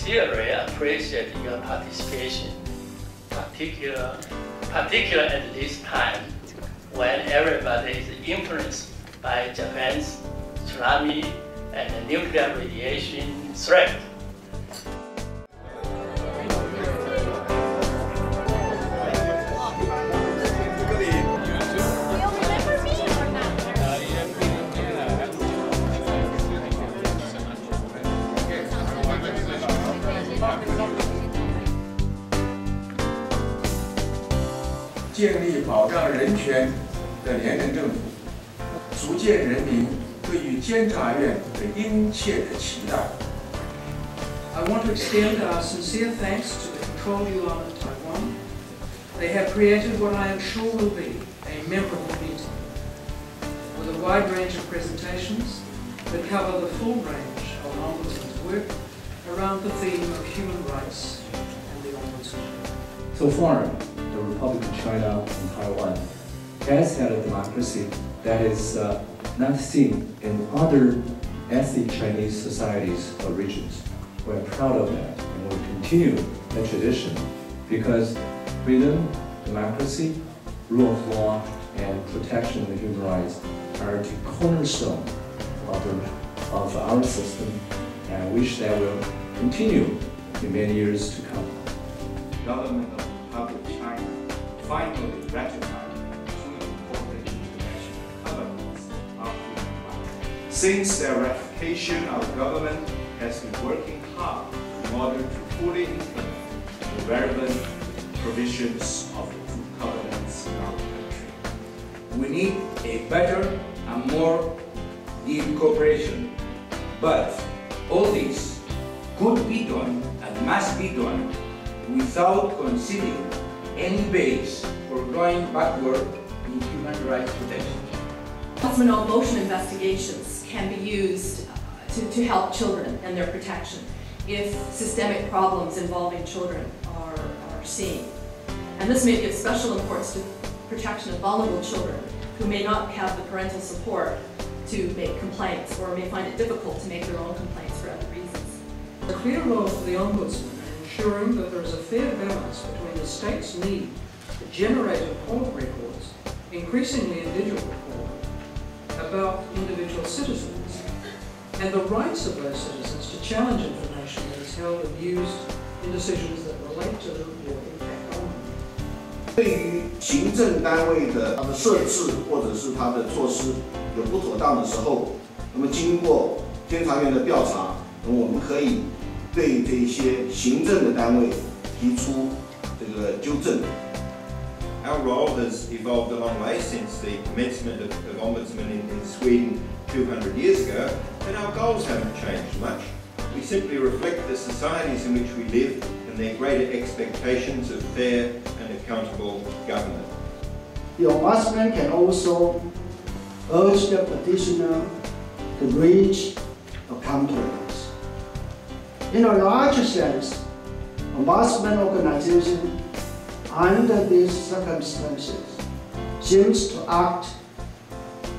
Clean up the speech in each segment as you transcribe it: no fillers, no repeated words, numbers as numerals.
sincerely appreciate your participation, particularly at this time when everybody is influenced by Japan's tsunami and nuclear radiation threat.建立保障人权的联任政府，足见人民对于监察院的殷切的期待。I want to extend our sincere thanks to the Control Yuan of Taiwan. They have created what I am sure will be a memorable meeting, with a wide range of presentations that cover the full range of an Ombudsman's work around the theme of human rights and the Ombudsman. So far, the Republic of China and Taiwan has had a democracy that is not seen in other ethnic Chinese societies or regions. We're proud of that and we'll continue that tradition because freedom, democracy, rule of law, and protection of human rights are the cornerstone of our system, and I wish that will continue in many years to come. Government of the Republic of China finally ratified two important international covenants of human rights. Since their ratification, our government has been working hard in order to fully implement the relevant provisions of the two covenants in our country. We need a better and more deep cooperation, but all this could be done and must be done without conceding any base for going backward in human rights protection. Ombudsman motion investigations can be used to help children and their protection if systemic problems involving children are seen. And this may give special importance to protection of vulnerable children who may not have the parental support to make complaints or may find it difficult to make their own complaints for other reasons. The clear role for the Ombudsman in ensuring that there is a fair balance between the state's need to generate and hold records, increasingly in digital form, about individual citizens, and the rights of those citizens to challenge information that is held and used in decisions that relate to them or impact on them. 对于行政单位的设置或者是它的措施有不妥当的时候，那么经过监察院的调查，那么我们可以对这些行政的单位提出这个纠正。Our role has evolved a long way since the commencement of Ombudsman in Sweden 200 years ago, and our goals haven't changed much. We simply reflect the societies in which we live and their greater expectations of fair and accountable government. The Ombudsman can also urge the petitioner to reach a compromise. In a larger sense, Ombudsman organization under these circumstances seems to act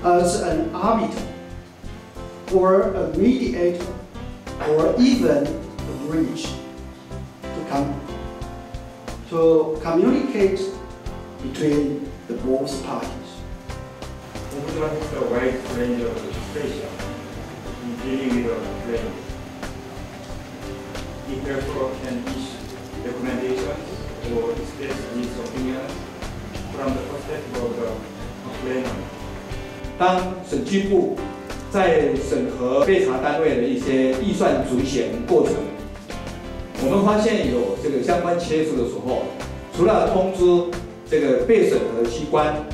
as an arbiter or a mediator or even a bridge to communicate between the both parties. Ombudsman has a wide range of legislation in dealing with complaints. It therefore can issue recommendations or express its opinions from the perspective of the complainant. 当审计部在审核备查单位的一些预算足险过程，我们发现有这个相关切除的时候，除了通知这个被审核机关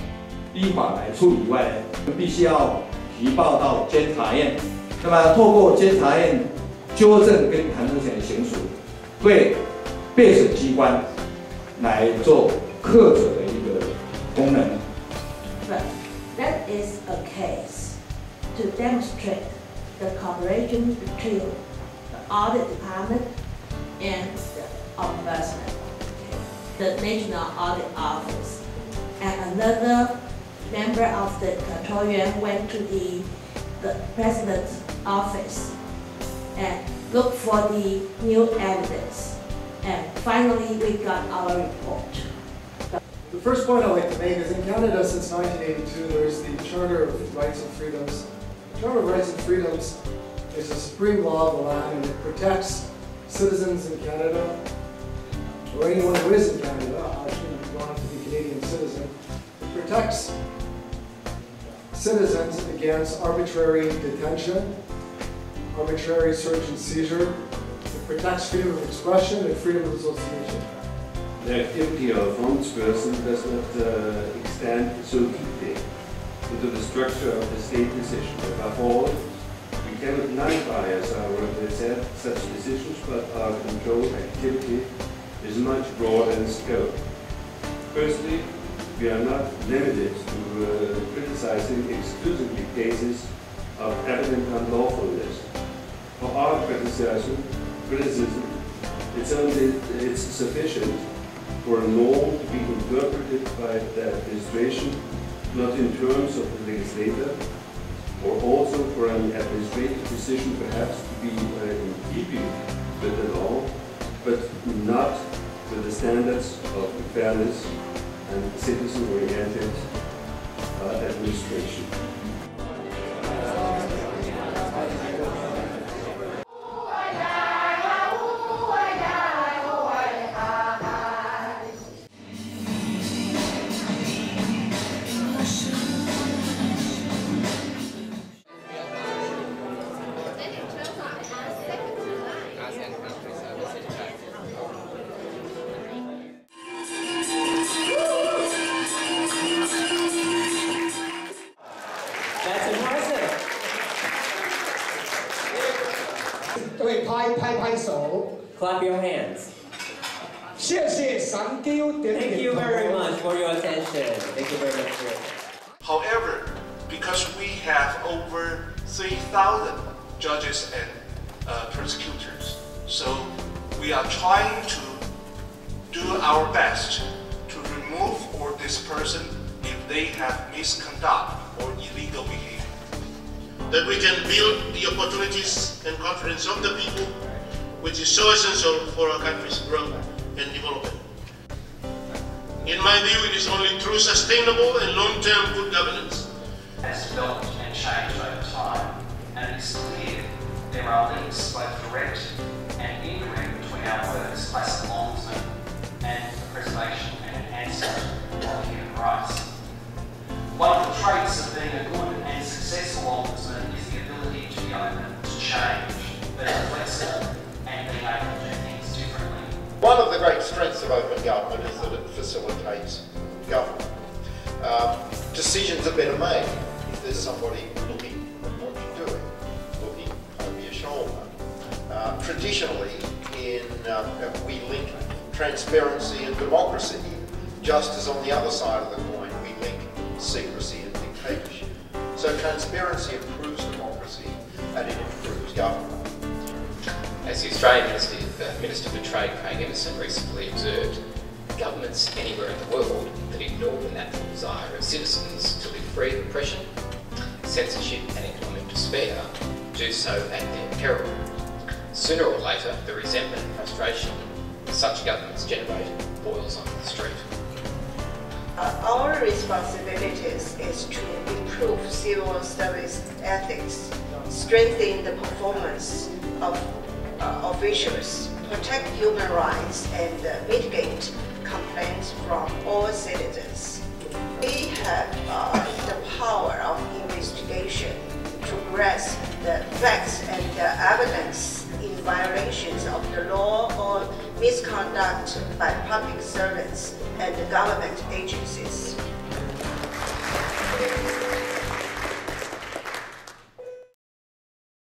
依法来处理以外，必须要提报到监察院。那么透过监察院纠正跟弹劾权的行使，对被审机关来做克责的一个功能。But that is a case to demonstrate the cooperation between the audit department and the Ombudsman, the National Audit Office. And another member of the Control Yuan went to the President's office, and look for the new evidence. And finally, we got our report. The first point I'd like to make is in Canada since 1982 there is the Charter of Rights and Freedoms. The Charter of Rights and Freedoms is a supreme law of the land, and it protects citizens in Canada, or anyone who is in Canada. Actually, you don't have to be a Canadian citizen. It protects citizens against arbitrary detention, arbitrary search and seizure. It protects freedom of expression and freedom of association. The activity of ombudsperson does not extend so deeply into the structure of the state decision. Above all, we cannot nullify, as our representative said, such decisions, but our control activity is much broader in scope. Firstly, we are not limited to criticizing exclusively cases of evident unlawfulness. For our criticism, it's sufficient for a norm to be interpreted by the administration, not in terms of the legislator, or also for an administrative decision perhaps to be in keeping with the law, but not with the standards of fairness and citizen-oriented administration. That's impressive. 对，拍手。Clap your hands. 谢谢神雕点 Thank you very much for your attention. Thank you very much for your attention. However, because we have over 3,000 judges and prosecutors, so we are trying to do our best to remove or disperse if they have misconduct or illegal behavior. That we can build the opportunities and confidence of the people, which is so essential for our country's growth and development. In my view, it is only through sustainable and long-term good governance. Has developed and changed over time, and it's clear there are links, both direct and indirect, between our work as classic ombudsman and the preservation and enhancement of human rights. One of the traits of being a good and successful ombudsman is the ability to be open to change, being flexible, and being able to do things differently. One of the great strengths of open government is that it facilitates government. Decisions are better made if there's somebody looking at what you're doing, looking over your shoulder. Traditionally, we link transparency and democracy, just as on the other side of the coin we link secrecy and dictatorship. So transparency improves democracy and it improves government. As the Australian Minister for Trade, Craig Emerson, recently observed, governments anywhere in the world that ignore the natural desire of citizens to live free of oppression, censorship and economic despair do so at their peril. Sooner or later, the resentment and frustration such governments generate boils onto the street. Our responsibilities is to improve civil service ethics, strengthen the performance of officials, protect human rights, and mitigate complaints from all citizens. We have the power of investigation to grasp the facts and the evidence in violations of the law or misconduct by public servants and government agencies.